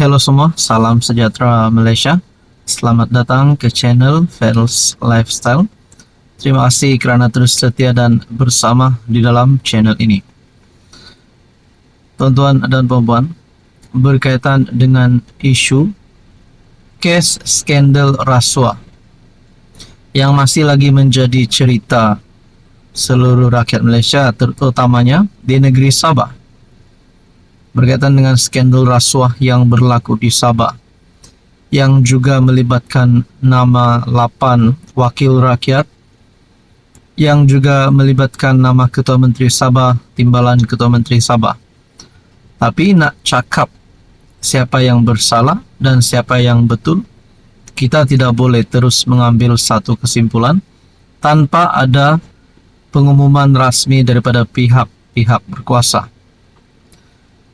Halo semua, salam sejahtera Malaysia. Selamat datang ke channel Fels Lifestyle. Terima kasih kerana terus setia dan bersama di dalam channel ini. Tuan-tuan dan puan-puan, berkaitan dengan isu kes skandal rasuah yang masih lagi menjadi cerita seluruh rakyat Malaysia, terutamanya di negeri Sabah. Berkaitan dengan skandal rasuah yang berlaku di Sabah, yang juga melibatkan nama 8 wakil rakyat, yang juga melibatkan nama Ketua Menteri Sabah, Timbalan Ketua Menteri Sabah. Tapi nak cakap siapa yang bersalah dan siapa yang betul, kita tidak boleh terus mengambil satu kesimpulan tanpa ada pengumuman rasmi daripada pihak-pihak berkuasa.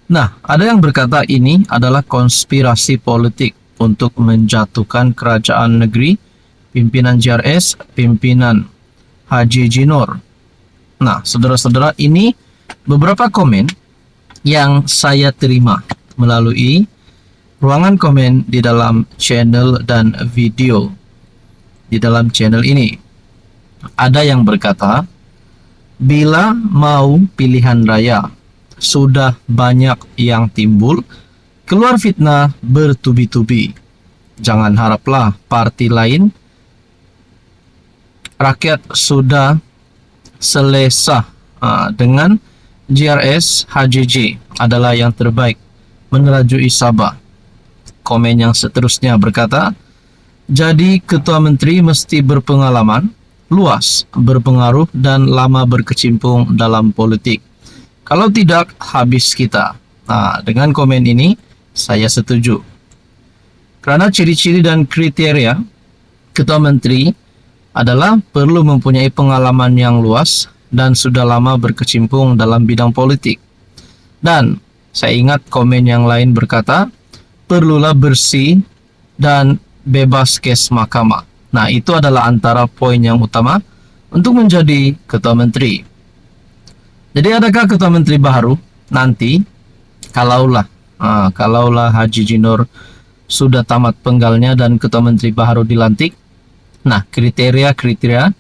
Nah, ada yang berkata ini adalah konspirasi politik untuk menjatuhkan kerajaan negeri, pimpinan JRS, pimpinan Haji Jinor. Nah, saudara-saudara, ini beberapa komen yang saya terima melalui ruangan komen di dalam channel dan video di dalam channel ini. Ada yang berkata, bila mau pilihan raya, sudah banyak yang timbul, keluar fitnah bertubi-tubi. Jangan haraplah parti lain. Rakyat sudah selesa dengan JRS Haji J adalah yang terbaik menerajui Sabah. Komen yang seterusnya berkata, jadi ketua menteri mesti berpengalaman, luas, berpengaruh dan lama berkecimpung dalam politik. Kalau tidak, habis kita. Nah, dengan komen ini, saya setuju. Kerana ciri-ciri dan kriteria Ketua Menteri adalah perlu mempunyai pengalaman yang luas dan sudah lama berkecimpung dalam bidang politik. Dan saya ingat komen yang lain berkata, perlulah bersih dan bebas kes mahkamah. Nah, itu adalah antara poin yang utama untuk menjadi Ketua Menteri. Jadi adakah Ketua Menteri baru nanti, kalaulah Haji Jinor sudah tamat penggalnya dan Ketua Menteri baru dilantik? Nah, kriteria-kriteria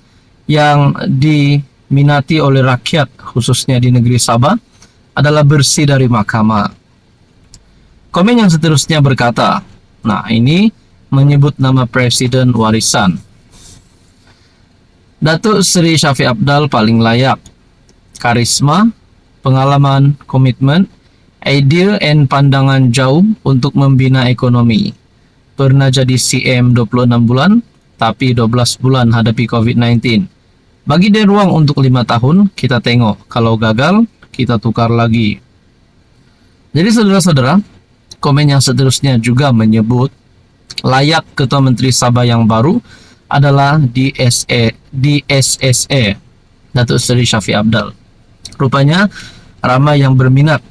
yang diminati oleh rakyat khususnya di negeri Sabah adalah bersih dari mahkamah. Komen yang seterusnya berkata, nah ini menyebut nama Presiden warisan. Datuk Seri Shafie Apdal paling layak. Karisma, pengalaman, komitmen, idea and pandangan jauh untuk membina ekonomi. Pernah jadi CM 26 bulan, tapi 12 bulan hadapi COVID-19. Bagi dia ruang untuk 5 tahun, kita tengok. Kalau gagal, kita tukar lagi. Jadi saudara-saudara, komen yang seterusnya juga menyebut layak Ketua Menteri Sabah yang baru adalah DSSA, Datuk Seri Shafie Apdal. Rupanya ramai yang berminat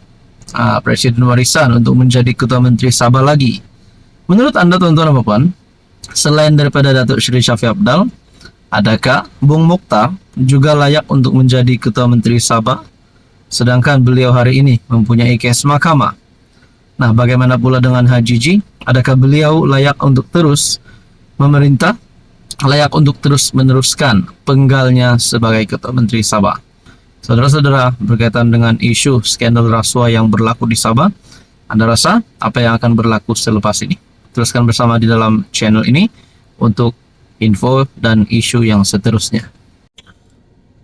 Presiden warisan untuk menjadi Ketua Menteri Sabah lagi. Menurut anda tuan-tuan dan puan, selain daripada Datuk Seri Shafie Apdal, adakah Bung Mokhtar juga layak untuk menjadi Ketua Menteri Sabah? Sedangkan beliau hari ini mempunyai kes mahkamah. Nah, bagaimana pula dengan Haji J? Adakah beliau layak untuk terus memerintah? Layak untuk terus meneruskan penggalnya sebagai Ketua Menteri Sabah? Saudara-saudara, berkaitan dengan isu skandal rasuah yang berlaku di Sabah, Anda rasa apa yang akan berlaku selepas ini? Teruskan bersama di dalam channel ini untuk info dan isu yang seterusnya.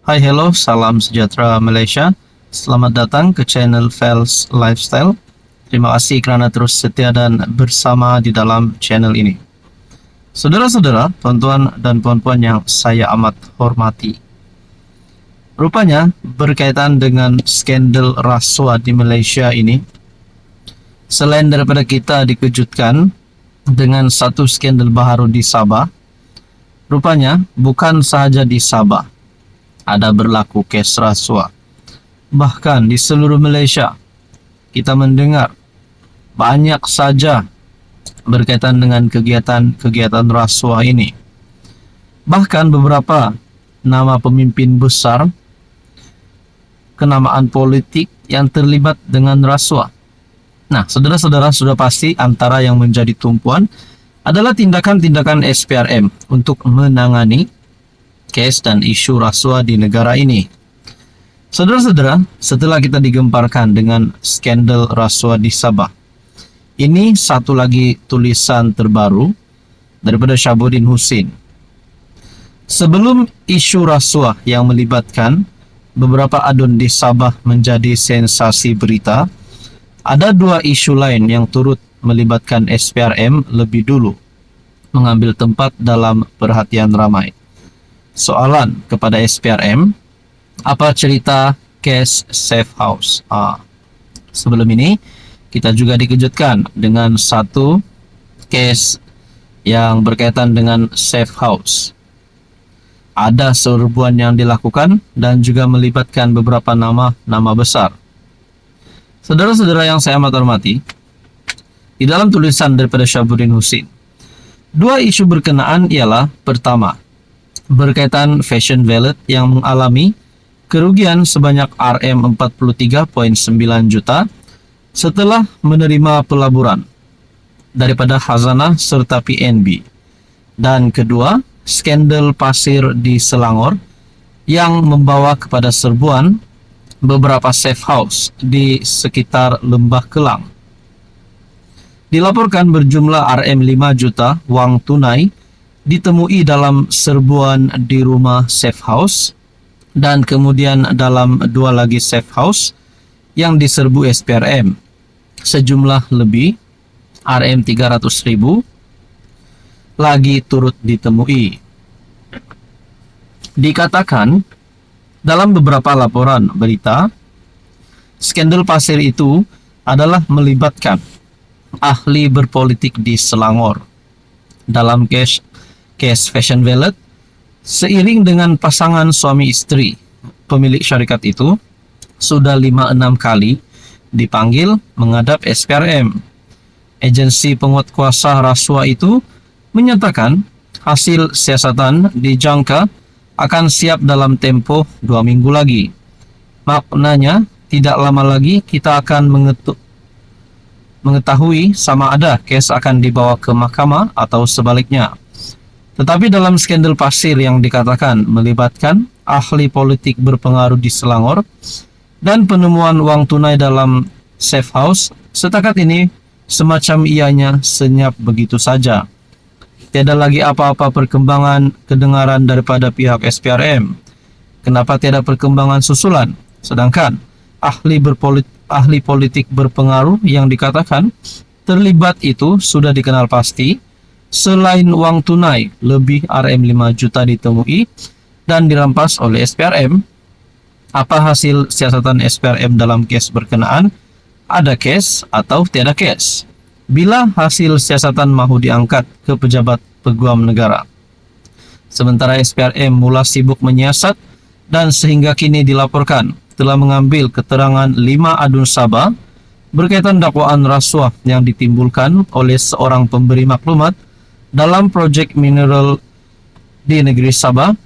Hai, hello, salam sejahtera Malaysia. Selamat datang ke channel Fels Lifestyle. Terima kasih kerana terus setia dan bersama di dalam channel ini. Saudara-saudara, tuan-tuan dan puan-puan yang saya amat hormati. Rupanya berkaitan dengan skandal rasuah di Malaysia ini, selain daripada kita dikejutkan dengan satu skandal baru di Sabah, rupanya bukan sahaja di Sabah ada berlaku kes rasuah. Bahkan di seluruh Malaysia kita mendengar banyak saja berkaitan dengan kegiatan-kegiatan rasuah ini. Bahkan beberapa nama pemimpin besar, kenamaan politik yang terlibat dengan rasuah. Nah, saudara-saudara, sudah pasti antara yang menjadi tumpuan adalah tindakan-tindakan SPRM untuk menangani case dan isu rasuah di negara ini. Saudara-saudara, setelah kita digemparkan dengan skandal rasuah di Sabah, ini satu lagi tulisan terbaru daripada Syahabuddin Husin. Sebelum isu rasuah yang melibatkan beberapa adun di Sabah menjadi sensasi berita, ada dua isu lain yang turut melibatkan SPRM lebih dulu mengambil tempat dalam perhatian ramai. Soalan kepada SPRM, apa cerita case Safe House? Sebelum ini, kita juga dikejutkan dengan satu case yang berkaitan dengan Safe House. Ada serbuan yang dilakukan dan juga melibatkan beberapa nama besar. Saudara-saudara yang saya amat hormati, di dalam tulisan daripada Syahabuddin Husin, dua isu berkenaan ialah, pertama, berkaitan Fashion Valet yang mengalami kerugian sebanyak Rm43.9 juta setelah menerima pelaburan daripada Khazanah serta PNB. Dan kedua, skandal pasir di Selangor yang membawa kepada serbuan beberapa safe house di sekitar Lembah Kelang. Dilaporkan berjumlah Rm5 juta wang tunai ditemui dalam serbuan di rumah safe house dan kemudian dalam dua lagi safe house yang diserbu SPRM sejumlah lebih Rm300.000 lagi turut ditemui. Dikatakan dalam beberapa laporan berita, skandal pasir itu adalah melibatkan ahli berpolitik di Selangor dalam case Fashion Valet, seiring dengan pasangan suami istri pemilik syarikat itu sudah 5-6 kali dipanggil menghadap SPRM. Agensi penguatkuasa rasuah itu menyatakan hasil siasatan dijangka akan siap dalam tempo 2 minggu lagi. Maknanya, tidak lama lagi kita akan mengetahui sama ada kes akan dibawa ke mahkamah atau sebaliknya. Tetapi dalam skandal pasir yang dikatakan melibatkan ahli politik berpengaruh di Selangor dan penemuan uang tunai dalam safe house, setakat ini semacam ianya senyap begitu saja. Tiada lagi apa-apa perkembangan kedengaran daripada pihak SPRM. Kenapa tiada perkembangan susulan? Sedangkan ahli politik berpengaruh yang dikatakan terlibat itu sudah dikenal pasti. Selain uang tunai, lebih Rm5 juta ditemui dan dirampas oleh SPRM. Apa hasil siasatan SPRM dalam kes berkenaan? Ada kes atau tiada kes? Bila hasil siasatan mahu diangkat ke pejabat peguam negara. Sementara SPRM mula sibuk menyiasat dan sehingga kini dilaporkan telah mengambil keterangan 5 adun Sabah berkaitan dakwaan rasuah yang ditimbulkan oleh seorang pemberi maklumat dalam projek mineral di negeri Sabah.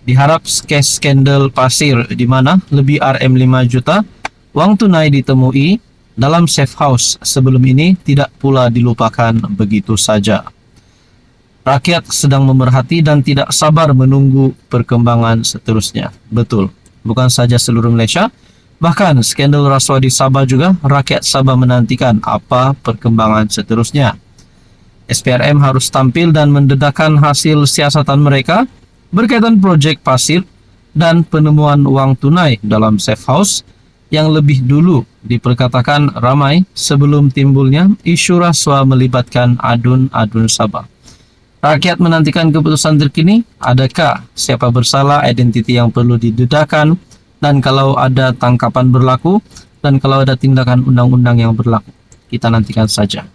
Diharap kes skandal pasir di mana lebih Rm5 juta wang tunai ditemui dalam safe house sebelum ini tidak pula dilupakan begitu saja. Rakyat sedang memerhati dan tidak sabar menunggu perkembangan seterusnya. Betul, bukan saja seluruh Malaysia, bahkan skandal rasuah di Sabah juga rakyat Sabah menantikan apa perkembangan seterusnya. SPRM harus tampil dan mendedahkan hasil siasatan mereka berkaitan projek pasir dan penemuan uang tunai dalam safe house yang lebih dulu diperkatakan ramai sebelum timbulnya isu rasuah melibatkan adun-adun Sabah. Rakyat menantikan keputusan terkini, adakah siapa bersalah, identiti yang perlu didedahkan, dan kalau ada tangkapan berlaku, dan kalau ada tindakan undang-undang yang berlaku. Kita nantikan saja.